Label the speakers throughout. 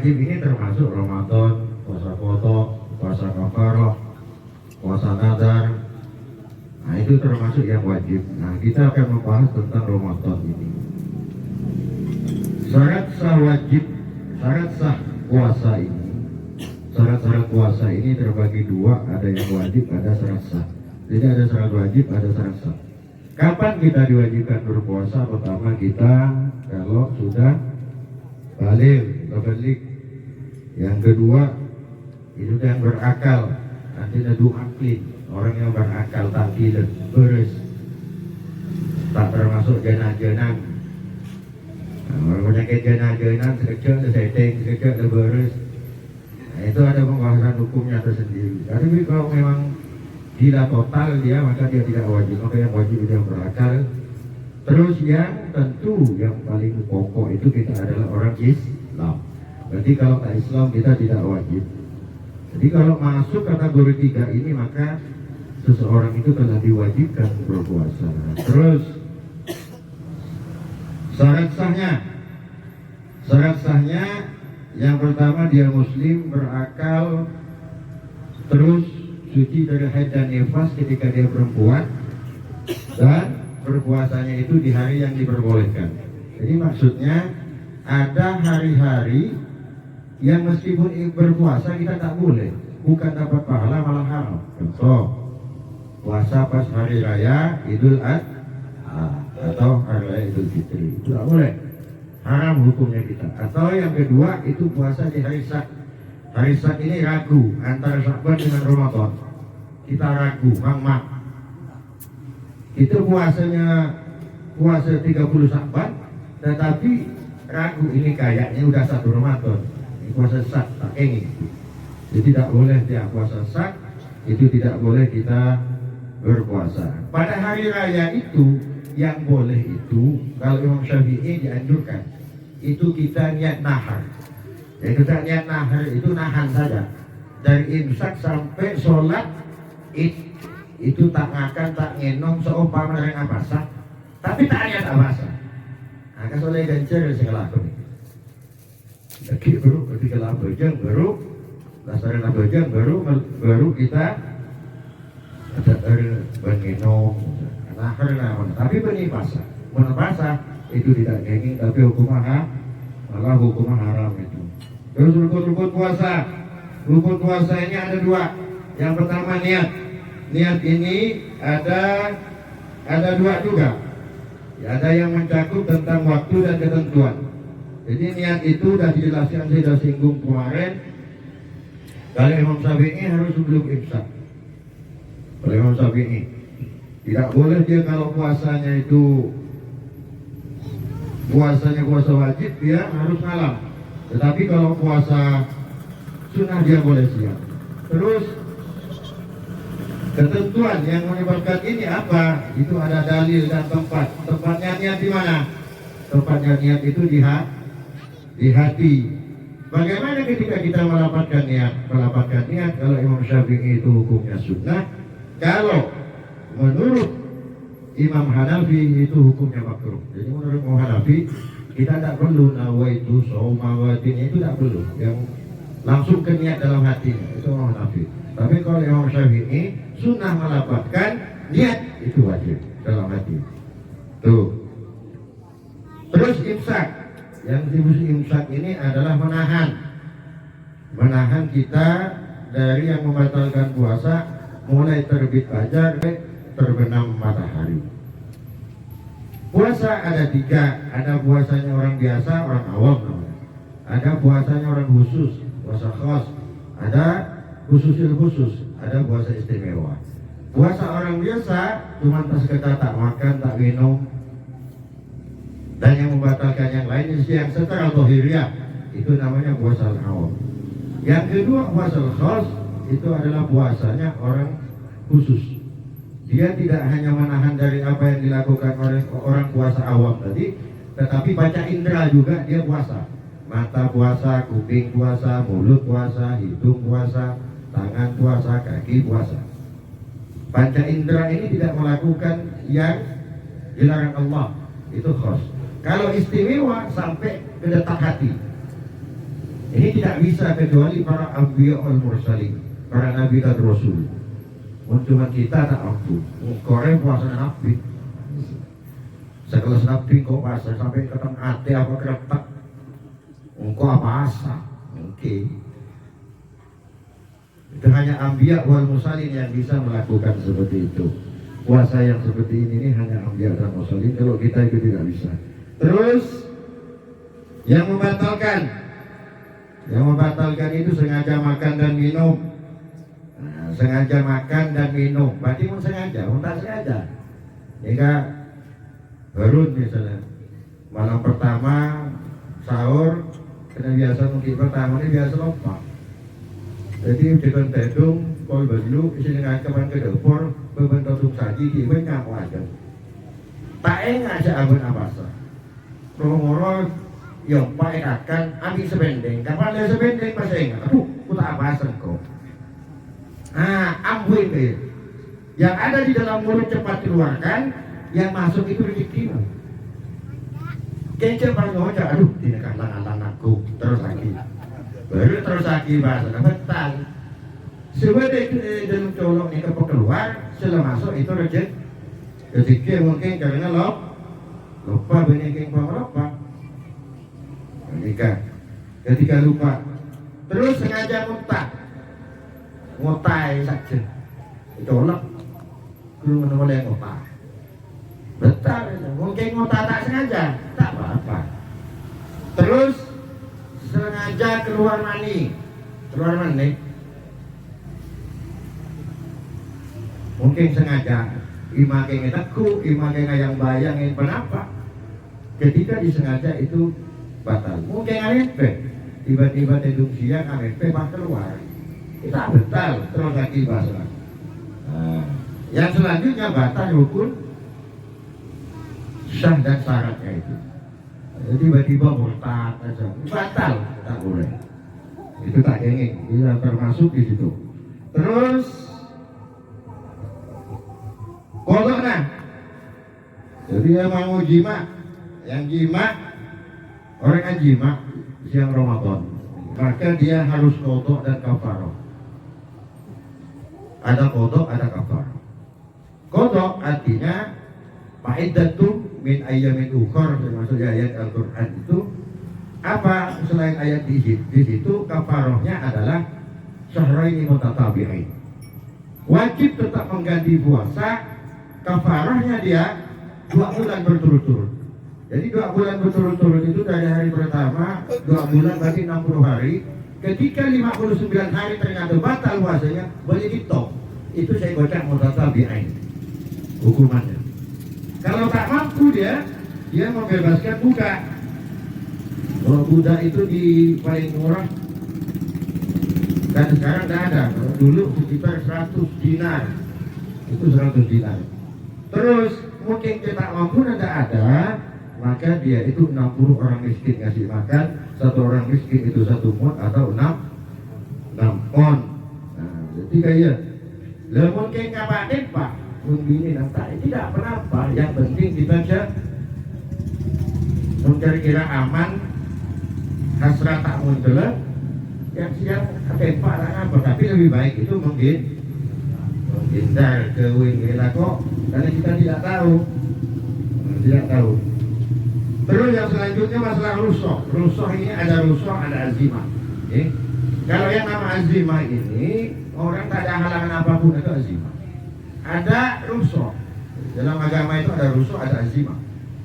Speaker 1: wajib ini termasuk Ramadan, puasa qadha, puasa kafarah, puasa nazar. Nah itu termasuk yang wajib. Nah kita akan membahas tentang Ramadan ini. Syarat sah wajib, syarat sah puasa ini, syarat-syarat puasa ini terbagi dua, ada yang wajib, ada syarat sah. Jadi ada syarat wajib, ada syarat sah. Kapan kita diwajibkan berpuasa? Pertama kita kalau sudah balik. Yang kedua itu yang berakal, nanti ada dua akli, orang yang berakal tak gila, beres, tak termasuk jenah-jenah. Orang penyakit jenah-jenah sekejap setting, sekejap beres. Nah, itu ada pembahasan hukumnya tersendiri. Tapi kalau memang gila total dia, maka dia tidak wajib. Maka yang wajib itu yang berakal. Terus yang tentu yang paling pokok itu kita adalah orang Islam. Berarti kalau tak Islam kita tidak wajib. Jadi kalau masuk kategori 3 ini maka seseorang itu telah diwajibkan berpuasa. Terus syarat sahnya yang pertama dia muslim, berakal, terus suci dari haid dan nifas ketika dia perempuan, dan berpuasanya itu di hari yang diperbolehkan. Jadi maksudnya ada hari-hari yang meskipun berpuasa kita tak boleh, bukan dapat pahala malah haram. Contoh puasa pas hari raya Idul Adha atau hari raya Idul Fitri, itu tak boleh, haram hukumnya kita. Atau yang kedua itu puasa di hari Syak. Hari Syak ini ragu antara Syakban dengan Ramadan, kita ragu, mak. Itu puasa 30 Syakban, tetapi ragu ini kayaknya udah 1 Ramadan. Ini puasa Syak, tak ingin. Jadi tidak boleh dia puasa Syak, itu tidak boleh kita berpuasa. Pada hari raya itu yang boleh itu, kalau Imam Syafi'i dianjurkan, itu kita niat nahar. Jadi kita niat nahar itu nahan saja. Dari imsak sampai sholat Id. Itu tak makan, tak ngenom, seumpama dengan abasa, tapi tak niat abasa. Nah, kesoleh gancer yang saya lakukan. Jadi ketika labajang baru, dasarnya labajang baru kita ada ngenom, nahar namanya. Tapi penipasa, itu tidak ngenging, tapi hukumnya malah hukumnya haram itu. Terus rukun puasa. Rukun puasa ini ada 2. Yang pertama niat. Niat ini ada 2 juga. Ya, ada yang mencakup tentang waktu dan ketentuan. Jadi niat itu sudah dijelaskan, saya sudah singgung kemarin. Kalau Imam Syafi'i harus sebelum imsak. Kalau Imam Syafi'i tidak boleh dia kalau puasanya puasa wajib dia harus malam. Tetapi kalau puasa sunnah dia boleh siang. Terus ketentuan yang menyebabkan ini apa? Itu ada dalil dan tempat. Tempatnya niat di mana? Tempatnya niat itu di hati. Bagaimana ketika kita melapatkan niat? Melapatkan niat kalau Imam Syafi'i itu hukumnya sunnah. Kalau menurut Imam Hanafi itu hukumnya makruh. Jadi menurut Imam Hanafi kita tidak perlu nawaitu saumawatin, itu tidak perlu. Yang langsung ke niat dalam hati itu Imam Hanafi. Tapi kalau Imam Syafi'i sunnah melapatkan niat itu wajib dalam hati. Tuh. Terus imsak. Yang disebut imsak ini adalah menahan kita dari yang membatalkan puasa mulai terbit fajar terbenam matahari. Puasa ada 3, ada puasanya orang biasa, orang awam namanya. Ada puasanya orang khusus, puasa khas. Ada khusus, ada puasa istimewa. Puasa orang biasa cuma sekedar tak makan, tak minum, dan yang membatalkan yang lain yang secara zahiriyah itu namanya puasa awam. Yang kedua puasa khas itu adalah puasanya orang khusus. Dia tidak hanya menahan dari apa yang dilakukan oleh orang puasa awam tadi, tetapi panca indera juga dia puasa. Mata puasa, kuping puasa, mulut puasa, hidung puasa, tangan puasa, kaki puasa. Panca indera ini tidak melakukan yang dilarang Allah, itu khas. Kalau istimewa sampai ke detak hati. Ini tidak bisa kecuali para anbiya wal mursalin, para nabi dan rasul. Cuma kita tak mampu. Koreng puasa nabi. Sekelas nabi kok puasa sampai ketemu ate apa keretak. Engkau apa asa? Oke. Itu hanya anbiya wal mursalin yang bisa melakukan seperti itu. Puasa yang seperti ini hanya anbiya dan mursalin. Kalau kita itu tidak bisa. Terus yang membatalkan itu sengaja makan dan minum. Nah, sengaja makan dan minum. Berarti pun sengaja, tak sengaja. Jika baru misalnya malam pertama sahur, karena biasa mungkin pertama ini biasa lupa. Jadi dengan tedung, kol belu, isi dengan kapan ke dapur, berbentuk saji, dia nyamu aja. Tak enggak aja abun apa sah. Promoro yang pakai akan ambil sebendeng. Kapan dia sebendeng pas enggak? Aduh, aku tak apa kok. Ambil deh. Yang ada di dalam mulut cepat keluarkan, yang masuk itu rezekimu. Kecil paling ngocak, aduh, tidak kalang-kalang aku terus lagi. Baru terus lagi bahasa betal. Sebenarnya dalam colok ini keluar, setelah masuk itu rezeki mungkin karena lupa banyak yang lupa. Ketika lupa, terus sengaja ngotai saja. Colok, belum boleh ngotai. Betul, mungkin ngotai tak sengaja, tak apa-apa. Terus sengaja keluar mani. Mungkin sengaja imake ngeteku, imake ngayang bayang penapa. Ketika disengaja itu batal. Mungkin AFP, tiba-tiba tedung siang AFP pas keluar. Kita batal terus lagi basah. Yang selanjutnya batal rukun sah dan syaratnya itu. Tiba-tiba murtad aja, batal, tak boleh. Itu tak ingin, kita termasuk di situ. Terus kodok nah. Jadi yang mau jima, orang yang jima siang Ramadan, maka dia harus kodok dan kafarah. Ada kodok, ada kafarah. Kodok artinya fa'idatun min ayyamin ukhar, termasuk ayat Al-Quran itu apa selain ayat di situ kafarahnya adalah syahraini mutatabi'ain. Wajib tetap mengganti puasa, kafarahnya dia 2 bulan berturut-turut. Jadi 2 bulan berturut-turut itu dari hari pertama 2 bulan berarti 60 hari. Ketika 59 hari ternyata batal puasanya, boleh ditok. Itu saya baca mutatabi'ain hukumannya. Kalau tak mampu dia membebaskan budak. Kalau budak itu di paling murah dan sekarang tidak ada. Kalau dulu sekitar 100 dinar. Itu 100 dinar. Terus mungkin kita mampu tidak ada, maka dia itu 60 orang miskin ngasih makan. 1 orang miskin itu 1 mun atau 6 mon. Nah, jadi kayak mungkin kapatin Pak. Begini nanti tidak kenapa, yang penting dibaca kira-kira aman, hasrat tak muncul, yang siang apa apa, tapi lebih baik itu menghindar ke wingila kok, karena kita tidak tahu. Terus yang selanjutnya masalah rusoh ini ada rusoh, ada azimah. Okay? Kalau yang nama azimah ini orang tak ada halangan apapun itu azimah. Ada rusoh. Dalam agama itu ada rusoh, ada azimah.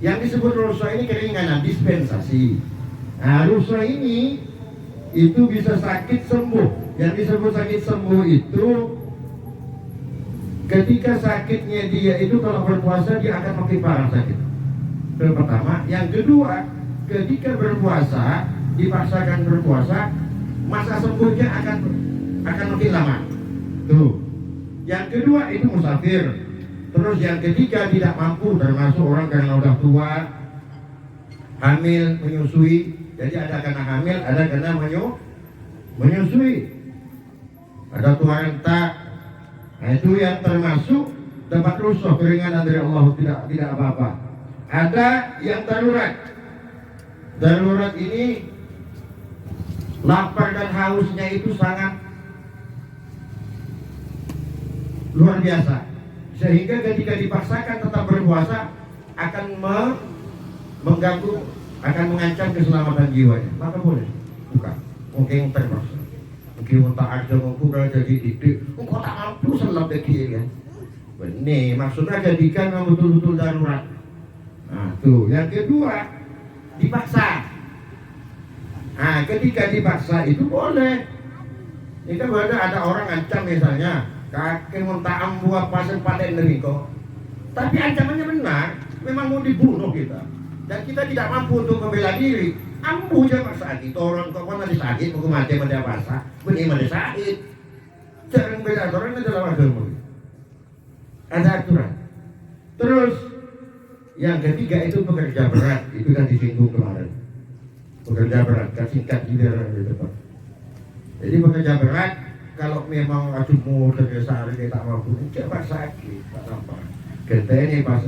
Speaker 1: Yang disebut rusoh ini keringanan, dispensasi. Nah, rusoh ini itu bisa sakit sembuh. Yang disebut sakit sembuh itu ketika sakitnya dia itu kalau berpuasa dia akan makin parah sakit. Itu pertama. Yang kedua, ketika berpuasa, dipaksakan berpuasa, masa sembuhnya akan makin lama. Tuh. Yang kedua itu musafir. Terus yang ketiga tidak mampu, termasuk orang karena udah tua, hamil, menyusui. Jadi ada karena hamil, ada karena menyusui. Ada tua renta. Nah itu yang termasuk tempat rusuh, keringanan dari Allah, tidak apa-apa. Ada yang darurat. Darurat ini Lapar dan hausnya itu sangat luar biasa, sehingga ketika dipaksakan tetap berpuasa akan mengganggu, akan mengancam keselamatan jiwanya. Maka boleh buka, mungkin terpaksa, mungkin tak ada mampu jadi titik, kok tak mampu selap dekir kan. Benih, maksudnya jadikan yang betul-betul darurat. Nah tuh, yang kedua dipaksa. Nah ketika dipaksa itu boleh. Ini kan ada orang ancam misalnya, kakek muntah ambu apa sempaten dari kau. Tapi ancamannya benar, memang mau dibunuh kita. Dan kita tidak mampu untuk membela diri. Ambu aja paksa kita, orang kau mana disakit, mau mati mana basah, benih mana sakit. Jangan bela orang adalah agama. Ada aturan. Terus yang ketiga itu pekerja berat, itu kan disinggung kemarin. Pekerja berat, kan singkat di depan. Jadi pekerja berat, kalau memang acumu tergesa hari tak mampu, cepat sakit, tak nampak. Kita ini pas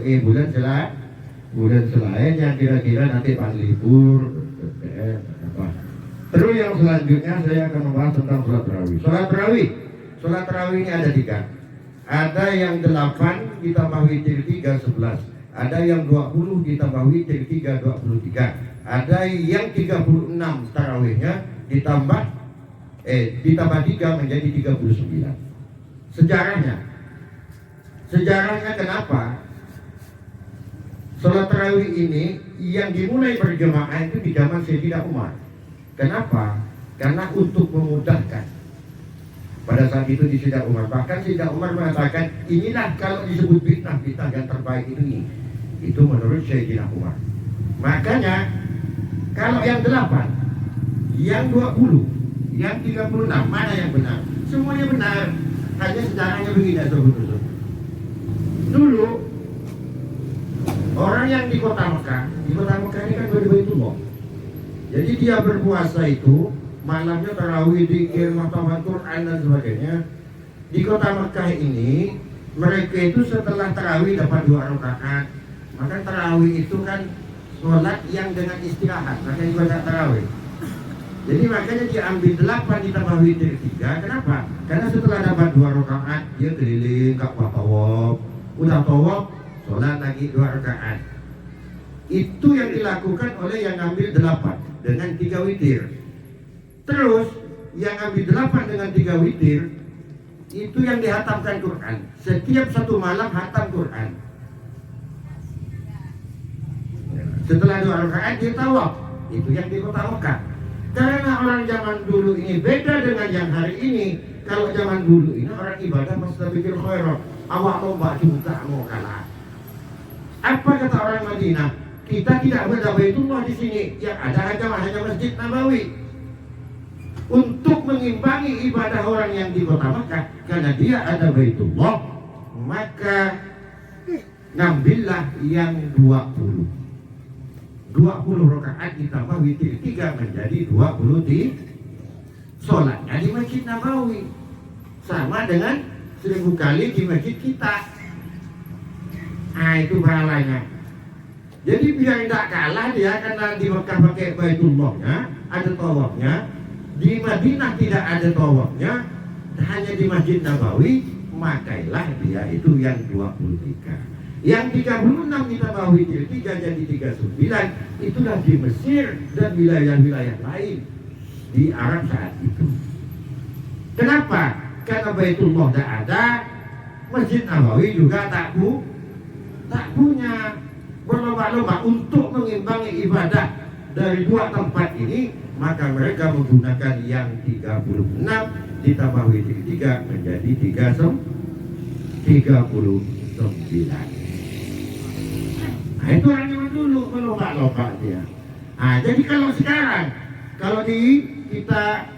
Speaker 1: bulan selain yang kira-kira nanti pas libur, apa. Terus yang selanjutnya saya akan membahas tentang sholat tarawih. Sholat tarawih ini ada 3. Ada yang 8 ditambah witir 3 11. Ada yang 20 ditambah witir 3 23. Ada yang 36 tarawihnya ditambah 3 menjadi 39. Sejarahnya kenapa sholat tarawih ini yang dimulai berjemaah itu di zaman Sayyidina Umar. Kenapa? Karena untuk memudahkan. Pada saat itu di Sayyidina Umar, bahkan Sayyidina Umar mengatakan, inilah kalau disebut fitnah yang terbaik itu ini. Itu menurut Sayyidina Umar. Makanya kalau yang 8, yang 20, yang 36, mana yang benar? Semuanya benar. Hanya sejarahnya begini, saudara. Dulu orang yang di kota Mekah ini kan Baitullah. Jadi dia berpuasa itu malamnya tarawih, dzikir, khataman Quran dan sebagainya. Di kota Mekah ini mereka itu setelah tarawih dapat 2 rakaat. Maka tarawih itu kan sholat yang dengan istirahat, makanya ibadah tarawih. Jadi makanya diambil 8 ditambah witir 3. Kenapa? Karena setelah dapat 2 rakaat dia keliling Ka'bah tawaf. Udah tawaf, sholat lagi 2 rakaat. Itu yang dilakukan oleh yang ambil 8 dengan 3 witir. Terus yang ambil 8 dengan 3 witir itu yang dihatamkan Quran. Setiap satu malam hatam Quran. Setelah 2 rakaat dia tawaf. Itu yang di kota Mekah. Karena orang zaman dulu ini beda dengan yang hari ini. Kalau zaman dulu ini orang ibadah pasti pikir khairat. Awak lomba juga mau kalah. Apa kata orang Madinah? Kita tidak ada Baitullah di sini. Yang ada hanya Masjid Nabawi. Untuk mengimbangi ibadah orang yang di kota Mekah, karena dia ada Baitullah, maka ngambillah yang 20 rakaat ditambah witir 3 menjadi 20 di sholatnya di Masjid Nabawi, sama dengan 1000 kali di masjid kita. Nah itu pahalanya. Jadi biar tidak kalah dia, karena di Mekah pakai Baitullahnya, ada tawafnya. Di Madinah tidak ada tawafnya, hanya di Masjid Nabawi, makailah dia itu yang 23. Yang 36 ditambah witir 3 jadi 39, itulah di Mesir dan wilayah-wilayah lain di Arab saat itu. Kenapa? Karena Baitullah tidak ada, Masjid Nabawi juga tak punya. Berlomba-lomba untuk mengimbangi ibadah dari 2 tempat ini, maka mereka menggunakan yang 36 ditambah witir 3 menjadi 39. Nah itu orang zaman dulu berlomba-lomba dia. Nah jadi kalau sekarang, kalau kita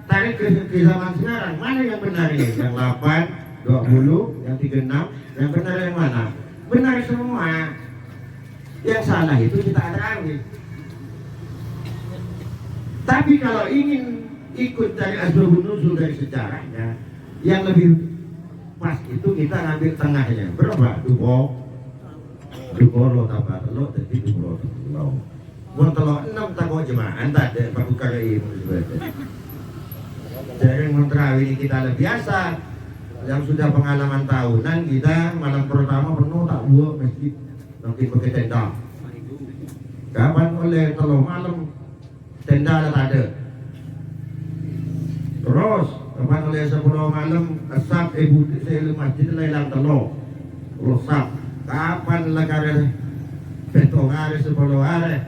Speaker 1: tarik ke zaman sekarang, mana yang benar ini? Yang 8, 20, yang 36, yang benar yang mana? Benar semua. Yang salah itu kita tarawih. Tapi kalau ingin ikut dari asbabun nuzul dari sejarahnya, yang lebih pas itu kita ngambil tengahnya. Berapa? Dubo lo tambah lo, jadi dubo lo. Mun telo 6 takok jemaah tak ada paku karai jadi mun tarawih ini kita lebih biasa yang sudah pengalaman tahunan kita malam pertama penuh tak buat masjid nanti pakai tenda kapan oleh telo malam tenda tak ada terus kapan oleh 10 malam asap ibu saya masjid lelang telo rusak kapan lah kare betong hari 10 hari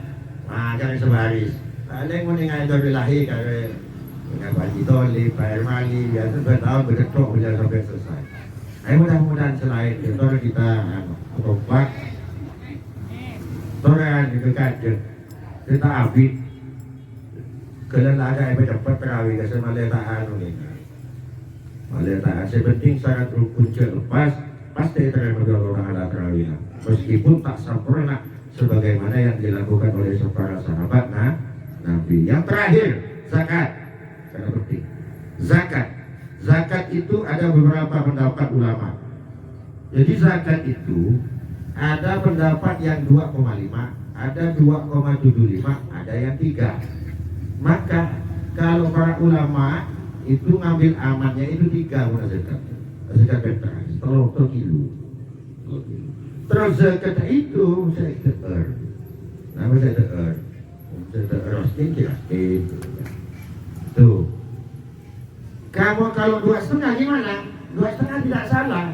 Speaker 1: kare sebaris paling mendingan dari lahir kare Pak Jitoli, Pak Hermali, biasa 2 tahun berketok bisa sampai selesai. Mudah-mudahan selain itu kita kompak, torehan juga kaget, kita abid, kalian ada yang cepat terawih, kasih maletaan ini. Maletaan, sepenting sangat rukun lepas, pasti terima orang ada terawih. Meskipun tak sempurna, sebagaimana yang dilakukan oleh para sahabat Nabi. Yang terakhir, zakat. Karena penting. Zakat itu ada beberapa pendapat ulama. Jadi zakat itu ada pendapat yang 2,5, ada 2,75, ada yang 3. Maka kalau para ulama itu ngambil amannya itu 3 mana zakat. Zakat fitrah, telur kilo. Terus zakat itu saya teer. Nama saya teer. Saya teer rosting kira tuh. Kamu kalau 2,5 gimana? 2,5 tidak salah,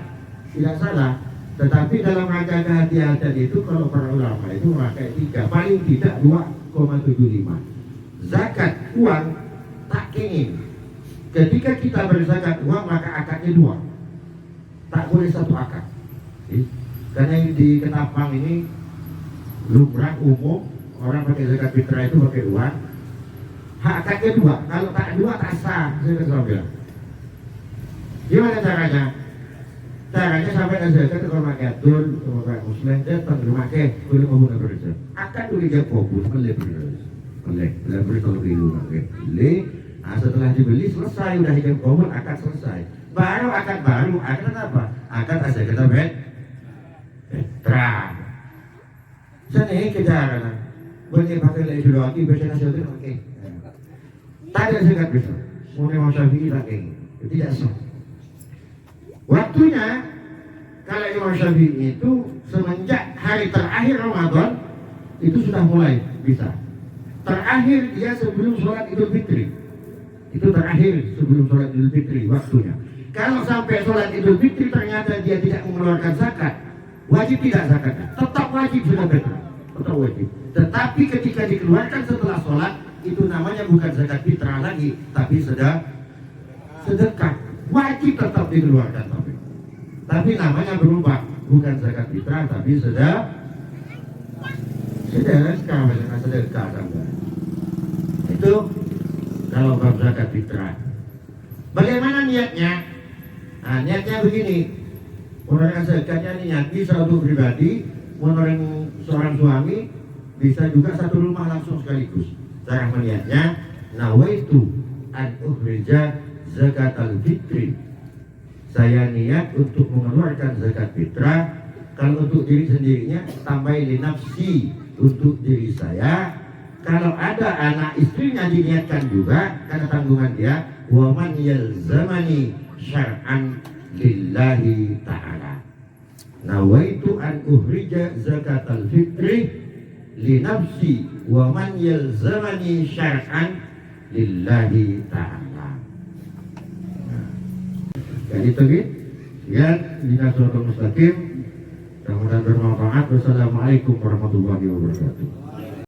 Speaker 1: tidak salah. Tetapi dalam rangka kehati-hatian itu kalau para ulama itu memakai 3, paling tidak 2,75. Zakat uang tak ingin. Ketika kita berzakat uang maka akadnya 2, tak boleh 1 akad. Karena di Ketapang ini lumrah umum orang pakai zakat fitrah itu pakai uang. Hak akadnya 2, kalau tak 2 tak sah. Saya selalu bilang. Gimana caranya? Caranya sampai ke zakat kalau pakai atur, kalau pakai muslim datang rumah ke, boleh ngomong berzat. Akad dulu dia fokus, boleh berzat, boleh beri kalau dulu pakai, boleh. Setelah dibeli selesai, udah hidup ngomong akad selesai. Baru akad baru, akad apa? Akad asal kita terang. Sana kejaran, boleh pakai lagi dulu lagi, biasanya hasil itu pakai. Tak ada zakat besar. Mulai Imam Syafi'i tak ingin. Tidak sah. Waktunya kalau Imam Syafi'i itu semenjak hari terakhir Ramadan itu sudah mulai bisa. Terakhir dia sebelum sholat Idul Fitri. Itu terakhir sebelum sholat Idul Fitri waktunya. Kalau sampai sholat Idul Fitri ternyata dia tidak mengeluarkan zakat, wajib tidak zakat. Tetap wajib sudah betul. Tetap wajib. Tetapi ketika dikeluarkan setelah sholat itu namanya bukan zakat fitrah lagi, tapi sedekah. Wajib tetap dikeluarkan tapi namanya berubah, bukan zakat fitrah tapi sedekah sampai. Itu kalau bab zakat fitrah. Bagaimana niatnya? Niatnya begini. Orang zakatnya niat bisa untuk pribadi, orang seorang suami bisa juga satu rumah langsung sekaligus. Cara melihatnya, nawaitu an ukhrija zakatal fitri. Saya niat untuk mengeluarkan zakat fitrah. Kalau untuk diri sendirinya tambahin nafsi untuk diri saya. Kalau ada anak istrinya diniatkan juga karena tanggungan dia. Wa man yalzamani syar'an lillahi ta'ala. Nawaitu an ukhrija zakatal fitri li nafsi wa man yalzamani syar'an lillahi ta'ala. Jadi itu ya, kita surat mustaqim. Mudah-mudahan bermanfaat. Wassalamualaikum warahmatullahi wabarakatuh.